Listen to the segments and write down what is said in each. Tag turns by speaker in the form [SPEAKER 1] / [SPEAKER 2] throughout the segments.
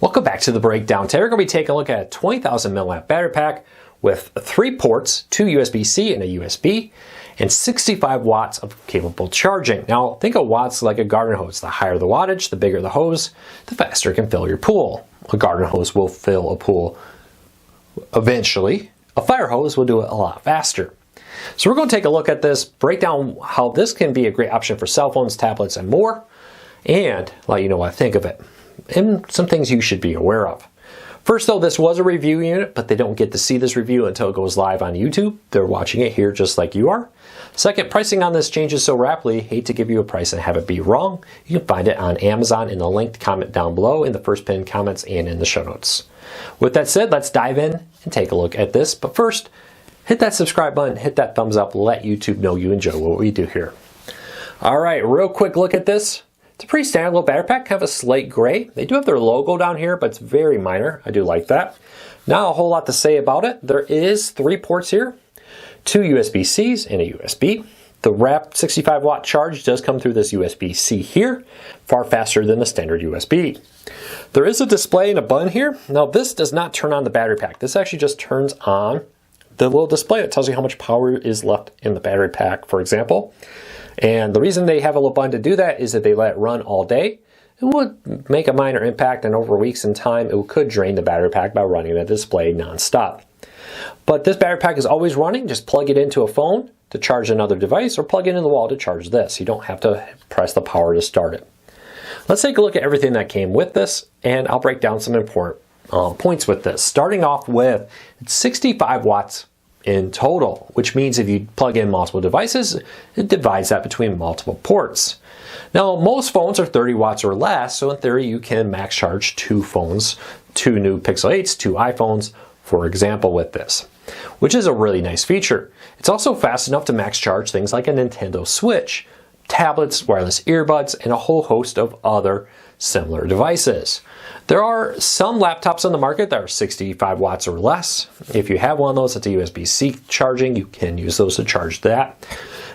[SPEAKER 1] Welcome back to the breakdown. Today we're going to be taking a look at a 20,000 milliamp battery pack with 3 ports, 2 USB-C and a USB, and 65 watts of capable charging. Now think of watts like a garden hose. The higher the wattage, the bigger the hose, the faster it can fill your pool. A garden hose will fill a pool eventually. A fire hose will do it a lot faster. So we're going to take a look at this, break down how this can be a great option for cell phones, tablets, and more, and let you know what I think of it, and some things you should be aware of. First though, this was a review unit, but they don't get to see this review until it goes live on YouTube. They're watching it here just like you are. Second, pricing on this changes so rapidly, hate to give you a price and have it be wrong. You can find it on Amazon in the linked comment down below in the first pinned comments and in the show notes. With that said, let's dive in and take a look at this. But first, hit that subscribe button, hit that thumbs up, let YouTube know you enjoy what we do here. All right, real quick look at this. It's a pretty standard little battery pack, kind of a slate gray. They do have their logo down here, but it's very minor. I do like that. Not a whole lot to say about it. There is 3 ports here, 2 USB-Cs and a USB. The wrap 65 watt charge does come through this USB-C here, far faster than the standard USB. There is a display and a button here. Now this does not turn on the battery pack. This actually just turns on the little display that tells you how much power is left in the battery pack, for example. And the reason they have a little button to do that is that they let it run all day. It would make a minor impact, and over weeks in time, it could drain the battery pack by running the display nonstop. But this battery pack is always running. Just plug it into a phone to charge another device, or plug it in the wall to charge this. You don't have to press the power to start it. Let's take a look at everything that came with this, and I'll break down some important points with this. Starting off with 65 watts in total, which means if you plug in multiple devices, it divides that between multiple ports. Now, most phones are 30 watts or less, so in theory you can max charge 2 phones, 2 new Pixel 8s, 2 iPhones, for example, with this, which is a really nice feature. It's also fast enough to max charge things like a Nintendo Switch, tablets, wireless earbuds, and a whole host of other similar devices. There are some laptops on the market that are 65 watts or less. If you have one of those that's a USB-C charging, you can use those to charge that.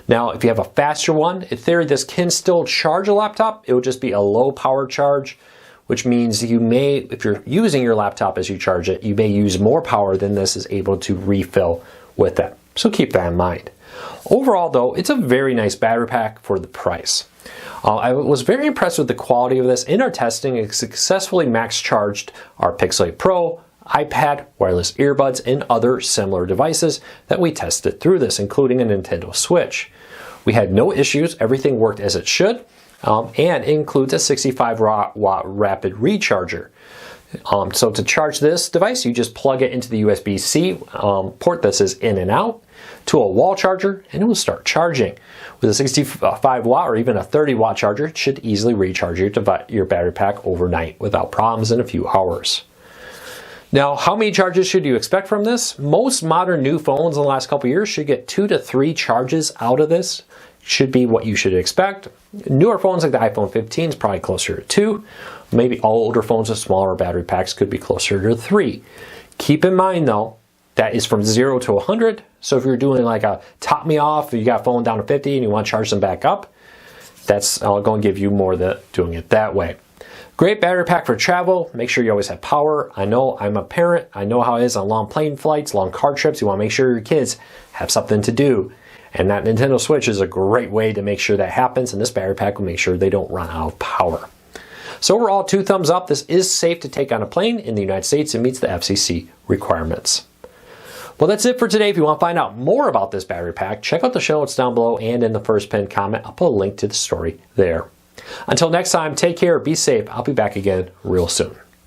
[SPEAKER 1] Now, if you have a faster one, in theory, this can still charge a laptop. It will just be a low power charge, which means you may, if you're using your laptop as you charge it, you may use more power than this is able to refill with that. So keep that in mind. Overall, though, it's a very nice battery pack for the price. I was very impressed with the quality of this. In our testing, it successfully max charged our Pixel 8 Pro, iPad, wireless earbuds, and other similar devices that we tested through this, including a Nintendo Switch. We had no issues. Everything worked as it should, and it includes a 65 watt rapid recharger. So to charge this device, you just plug it into the USB-C port that says in and out to a wall charger, and it will start charging. With a 65 watt or even a 30 watt charger, it should easily recharge your battery pack overnight without problems in a few hours. Now, how many charges should you expect from this? Most modern new phones in the last couple years should get 2 to 3 charges out of this. Should be what you should expect. Newer phones like the iPhone 15 is probably closer to 2. Maybe all older phones with smaller battery packs could be closer to 3. Keep in mind though, that is from 0 to 100. So if you're doing like a top me off, you got a phone down to 50 and you want to charge them back up, that's going to give you more than doing it that way. Great battery pack for travel. Make sure you always have power. I know I'm a parent. I know how it is on long plane flights, long car trips. You want to make sure your kids have something to do. And that Nintendo Switch is a great way to make sure that happens, and this battery pack will make sure they don't run out of power. So overall, 2 thumbs up. This is safe to take on a plane in the United States and meets the FCC requirements. Well, that's it for today. If you want to find out more about this battery pack, check out the show notes down below and in the first pinned comment. I'll put a link to the story there. Until next time, take care, be safe. I'll be back again real soon.